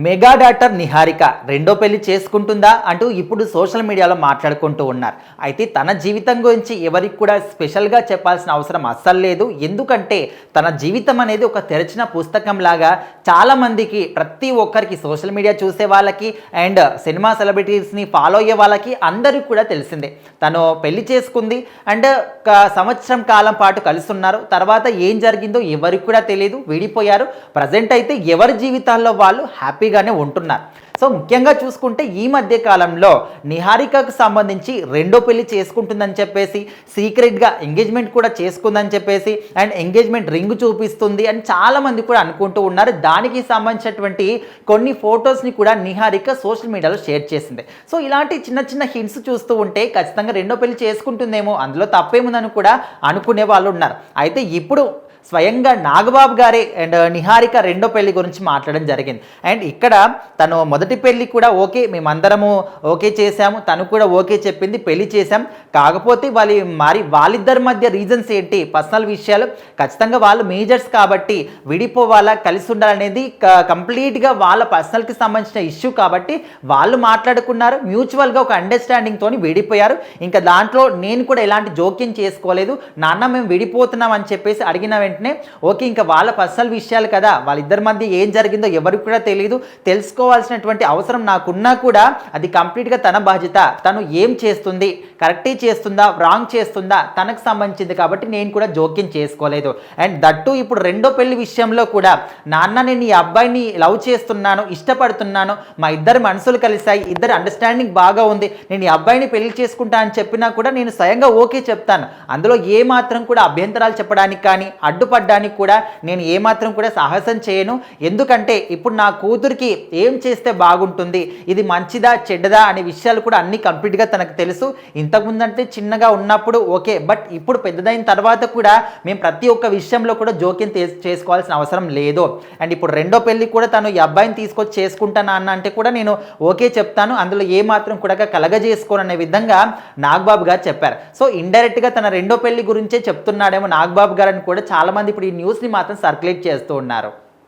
Mega daughter Niharika రెండో పెళ్లి చేసుకుంటుందా అంటూ ఇప్పుడు సోషల్ మీడియాలో మాట్లాడుకుంటూ ఉన్నారు. అయితే తన జీవితం గురించి ఎవరికి కూడా స్పెషల్గా చెప్పాల్సిన అవసరం అస్సలు లేదు. ఎందుకంటే తన జీవితం అనేది ఒక తెరిచిన పుస్తకం లాగా చాలామందికి, ప్రతి ఒక్కరికి, సోషల్ మీడియా చూసే వాళ్ళకి అండ్ సినిమా సెలబ్రిటీస్ని ఫాలో అయ్యే వాళ్ళకి అందరికీ కూడా తెలిసిందే. తను పెళ్లి చేసుకుంది అండ్ ఒక సంవత్సరం కాలం పాటు కలిసి ఉన్నారు. తర్వాత ఏం జరిగిందో ఎవరికి కూడా తెలియదు, విడిపోయారు. ప్రజెంట్ అయితే ఎవరి జీవితాల్లో వాళ్ళు హ్యాపీగానే ఉంటున్నారు. సో ముఖ్యంగా చూసుకుంటే ఈ మధ్య కాలంలో నిహారికకు సంబంధించి రెండో పెళ్లి చేసుకుంటుందని చెప్పేసి, సీక్రెట్గా ఎంగేజ్మెంట్ కూడా చేసుకుందని చెప్పేసి అండ్ ఎంగేజ్మెంట్ రింగ్ చూపిస్తుంది అని చాలామంది కూడా అనుకుంటూ ఉన్నారు. దానికి సంబంధించినటువంటి కొన్ని ఫొటోస్ని కూడా నిహారిక సోషల్ మీడియాలో షేర్ చేసింది. సో ఇలాంటి చిన్న చిన్న హింట్స్ చూస్తూ ఉంటే ఖచ్చితంగా రెండో పెళ్లి చేసుకుంటుందేమో, అందులో తప్పేముందని కూడా అనుకునే వాళ్ళు ఉన్నారు. అయితే ఇప్పుడు స్వయంగా నాగబాబు గారే అండ్ నిహారిక రెండో పెళ్లి గురించి మాట్లాడడం జరిగింది. అండ్ ఇక్కడ తను మొదటి పెళ్లి కూడా ఓకే, మేమందరము ఓకే చేశాము, తను కూడా ఓకే చెప్పింది, పెళ్లి చేశాం. కాకపోతే వాళ్ళిద్దరి మధ్య రీజన్స్ ఏంటి, పర్సనల్ విషయాలు, ఖచ్చితంగా వాళ్ళు మేజర్స్ కాబట్టి విడిపోవాలా కలిసి ఉండాలనేది కంప్లీట్గా వాళ్ళ పర్సనల్కి సంబంధించిన ఇష్యూ కాబట్టి వాళ్ళు మాట్లాడుకున్నారు. మ్యూచువల్గా ఒక అండర్స్టాండింగ్తో విడిపోయారు. ఇంకా దాంట్లో నేను కూడా ఎలాంటి జోక్యం చేసుకోలేదు. నాన్న మేము విడిపోతున్నాం అని చెప్పేసి అడిగిన వెంటనే ఓకే, ఇంకా వాళ్ళ పర్సనల్ విషయాలు కదా, వాళ్ళిద్దరి మధ్య ఏం జరిగిందో ఎవరికి కూడా తెలియదు, తెలుసుకోవాల్సినటువంటి అవసరం నాకున్నా కూడా అది కంప్లీట్గా తన బాధ్యత. తను ఏం చేస్తుంది, కరెక్టే చేస్తుందా, రాంగ్ చేస్తుందా, తనకు సంబంధించింది కాబట్టి నేను కూడా జోక్యం చేసుకోలేదు. అండ్ దట్టు ఇప్పుడు రెండో పెళ్లి విషయంలో కూడా, నాన్న నేను ఈ అబ్బాయిని లవ్ చేస్తున్నాను, ఇష్టపడుతున్నాను, మా ఇద్దరు మనసులు కలిశాయి, ఇద్దరు అండర్స్టాండింగ్ బాగా ఉంది, నేను ఈ అబ్బాయిని పెళ్లి చేసుకుంటా అని చెప్పినా కూడా నేను స్వయంగా ఓకే చెప్తాను. అందులో ఏమాత్రం కూడా అభ్యంతరాలు చెప్పడానికి కానీ అడ్డుపడ్డానికి కూడా నేను ఏమాత్రం కూడా సాహసం చేయను. ఎందుకంటే ఇప్పుడు నా కూతురికి ఏం చేస్తే బాగుంటుంది, ఇది మంచిదా చెడ్డదా అనే విషయాలు కూడా అన్నీ కంప్లీట్గా తనకు తెలుసు. ఇంతకుముందంటే చిన్నగా ఉన్నప్పుడు ఓకే, బట్ ఇప్పుడు పెద్దదైన తర్వాత కూడా మేము ప్రతి ఒక్క విషయంలో కూడా జోక్యం చేసుకోవాల్సిన అవసరం లేదు. అండ్ ఇప్పుడు రెండో పెళ్లి కూడా తను ఈ అబ్బాయిని తీసుకొచ్చి చేసుకుంటానా అన్న అంటే కూడా నేను ఓకే చెప్తాను, అందులో ఏమాత్రం కూడా కలగజేసుకోననే విధంగా నాగబాబు గారు చెప్పారు. సో ఇండైరెక్ట్గా తన రెండో పెళ్లి గురించే చెప్తున్నాడేమో నాగబాబు గారు అని కూడా చాలామంది ఇప్పుడు ఈ న్యూస్ని మాత్రం సర్క్యులేట్ చేస్తూ ఉన్నారు.